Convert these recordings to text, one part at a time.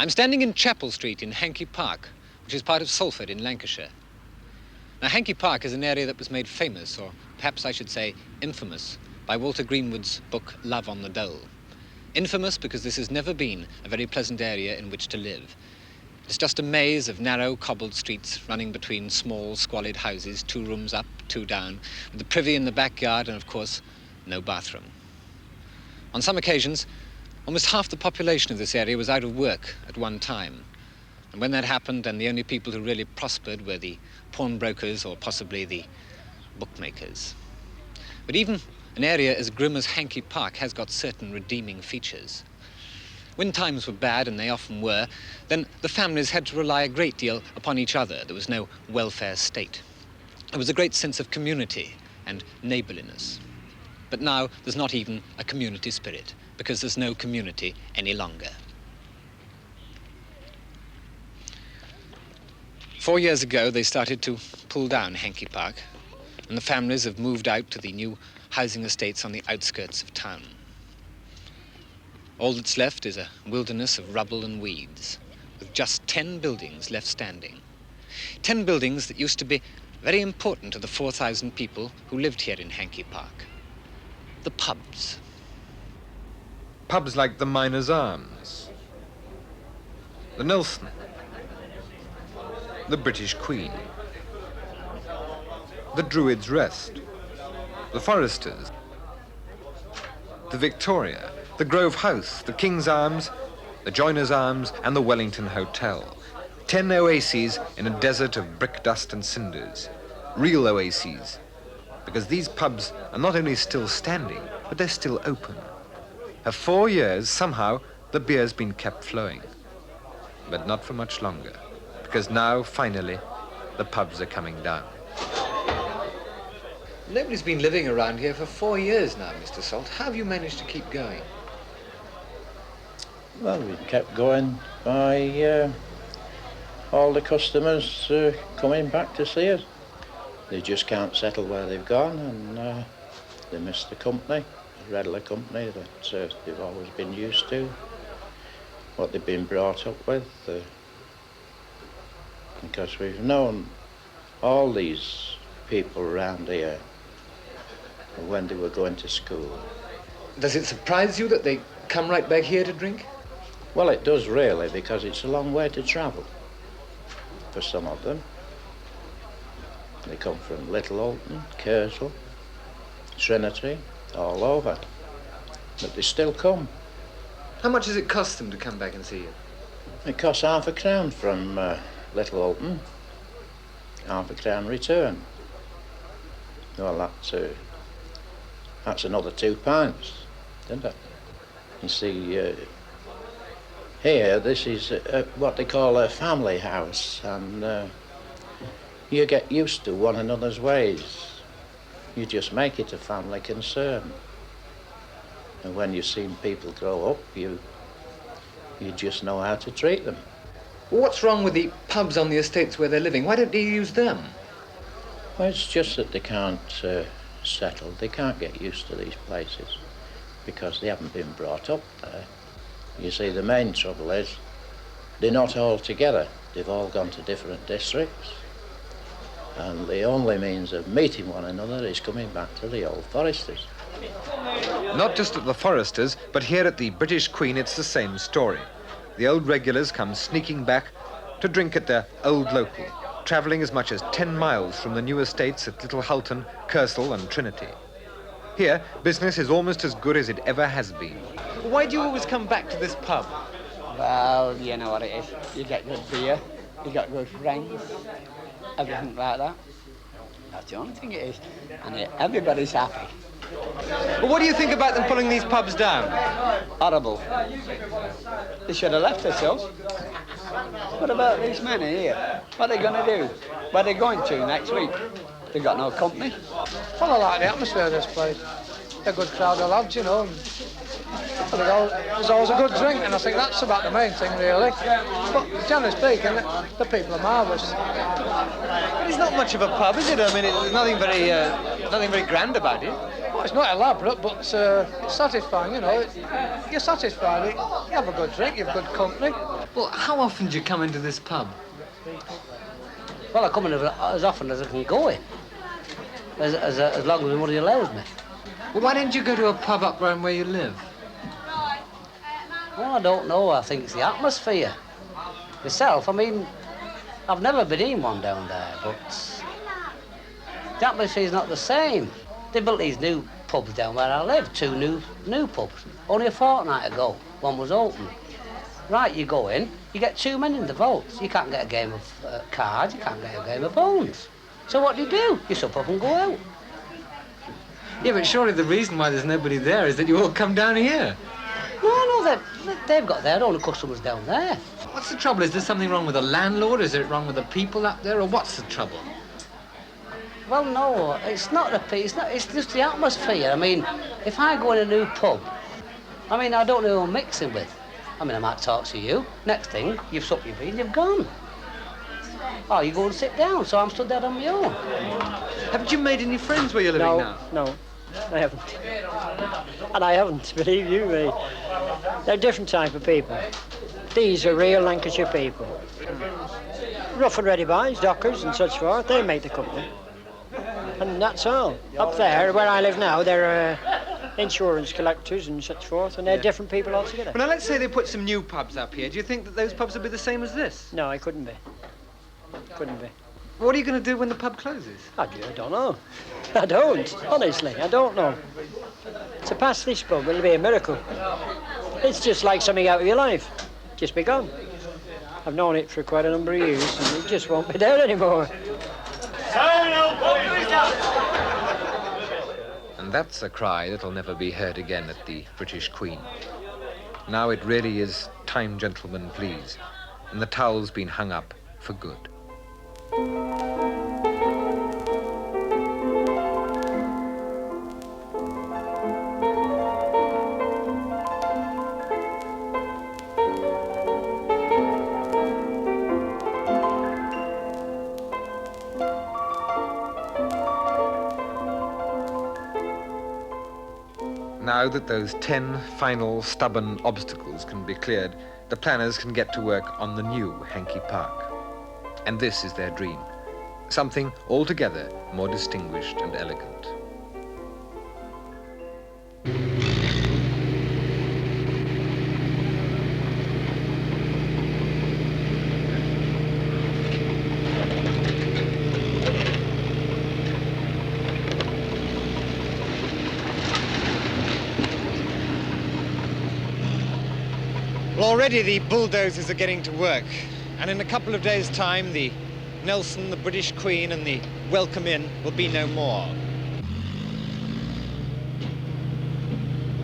I'm standing in Chapel Street in Hanky Park, which is part of Salford in Lancashire. Now, Hanky Park is an area that was made famous, or perhaps I should say infamous, by Walter Greenwood's book Love on the Dole. Infamous because this has never been a very pleasant area in which to live. It's just a maze of narrow, cobbled streets running between small, squalid houses, 2 rooms up, 2 down, with the privy in the backyard and, of course, no bathroom. On some occasions, almost half the population of this area was out of work at one time. And when that happened, then the only people who really prospered were the pawnbrokers or possibly the bookmakers. But even an area as grim as Hanky Park has got certain redeeming features. When times were bad, and they often were, then the families had to rely a great deal upon each other. There was no welfare state. There was a great sense of community and neighbourliness. But now there's not even a community spirit, because there's no community any longer. 4 years ago, they started to pull down Hanky Park, and the families have moved out to the new housing estates on the outskirts of town. All that's left is a wilderness of rubble and weeds, with just 10 buildings left standing. 10 buildings that used to be very important to the 4,000 people who lived here in Hanky Park. The pubs. Pubs like the Miners' Arms, the Nelson, the British Queen, the Druids' Rest, the Foresters, the Victoria, the Grove House, the King's Arms, the Joiner's Arms, and the Wellington Hotel. 10 oases in a desert of brick dust and cinders. Real oases, because these pubs are not only still standing, but they're still open. For 4 years, somehow, the beer's been kept flowing. But not for much longer, because now, finally, the pubs are coming down. Nobody's been living around here for 4 years now, Mr. Salt. How have you managed to keep going? Well, we've kept going by all the customers coming back to see us. They just can't settle where they've gone, and they miss the company, the regular company that they've always been used to, what they've been brought up with. Because we've known all these people around here when they were going to school. Does it surprise you that they come right back here to drink? Well, it does really, because it's a long way to travel for some of them. They come from Little Alton, Kersal, Trinity, all over. But they still come. How much does it cost them to come back and see you? It costs £0.50 from Little Alton, £0.50 return. Well, that's another £2, isn't it? You see, here, this is what they call a family house, and you get used to one another's ways. You just make it a family concern. And when you've seen people grow up, you just know how to treat them. Well, what's wrong with the pubs on the estates where they're living? Why don't you use them? Well, it's just that they can't settle. They can't get used to these places because they haven't been brought up there. You see, the main trouble is they're not all together. They've all gone to different districts. And the only means of meeting one another is coming back to the old Foresters. Not just at the Foresters, but here at the British Queen, it's the same story. The old regulars come sneaking back to drink at their old local, travelling as much as 10 miles from the new estates at Little Hulton, Kersal and Trinity. Here, business is almost as good as it ever has been. Why do you always come back to this pub? Well, you know what it is. You get good beer, you got good friends, everything like that. That's the only thing it is. And everybody's happy. Well, what do you think about them pulling these pubs down? Horrible. They should have left themselves. What about these men here? What are they going to do? Where are they going to next week? They've got no company. Well, I like the atmosphere of this place. They're a good crowd of lads, you know. There's always a good drink, and I think that's about the main thing, really. But generally speaking, the people are marvellous. But it's not much of a pub, is it? I mean, there's nothing very grand about it. Well, it's not elaborate, but it's satisfying, you know. You're satisfied. You have a good drink, you have good company. Well, how often do you come into this pub? Well, I come in as often as I can go in, as long as the money allows me. Well, why don't you go to a pub up round where you live? Well, I don't know. I think it's the atmosphere. Myself, I mean, I've never been in one down there, but the atmosphere's not the same. They built these new pubs down where I live, 2 new pubs. Only a fortnight ago, one was open. Right, you go in, you get 2 men in the vaults. You can't get a game of cards, you can't get a game of bones. So what do? You sup up and go out. Yeah, but surely the reason why there's nobody there is that you all come down here. No, they've got their own customers down there. What's the trouble? Is there something wrong with the landlord? Is it wrong with the people up there? Or what's the trouble? Well, no, it's not the piece. It's just the atmosphere. I mean, if I go in a new pub, I mean, I don't know who I'm mixing with. I mean, I might talk to you. Next thing, you've supped your bean, you've gone. Oh, you go and sit down, so I'm stood there on my own. Haven't you made any friends where you're living now? No, I haven't. And I haven't, believe you me. They're a different type of people. These are real Lancashire people. Rough and ready boys, dockers and such forth, they make the company. And that's all. Up there, where I live now, they're insurance collectors and such forth, and they're different people altogether. Well, now, let's say they put some new pubs up here. Do you think that those pubs will be the same as this? No, I couldn't be. Couldn't be. What are you going to do when the pub closes? I don't know. I don't, honestly, I don't know. To pass this pub, it'll be a miracle. It's just like something out of your life. Just be gone. I've known it for quite a number of years, and it just won't be there anymore. And that's a cry that'll never be heard again at the British Queen. Now it really is time, gentlemen, please. And the towel's been hung up for good. Now that those 10 final stubborn obstacles can be cleared, the planners can get to work on the new Hanky Park. And this is their dream. Something altogether more distinguished and elegant. Well, already the bulldozers are getting to work, and in a couple of days' time, the Nelson, the British Queen, and the Welcome Inn will be no more.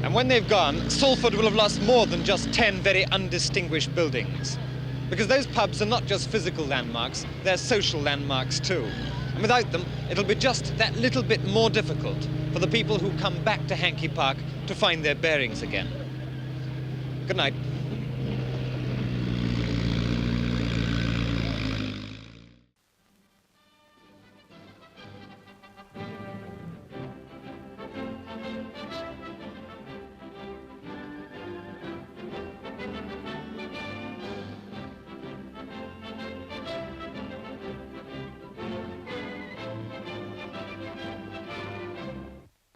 And when they've gone, Salford will have lost more than just 10 very undistinguished buildings. Because those pubs are not just physical landmarks, they're social landmarks too. And without them, it'll be just that little bit more difficult for the people who come back to Hanky Park to find their bearings again. Good night.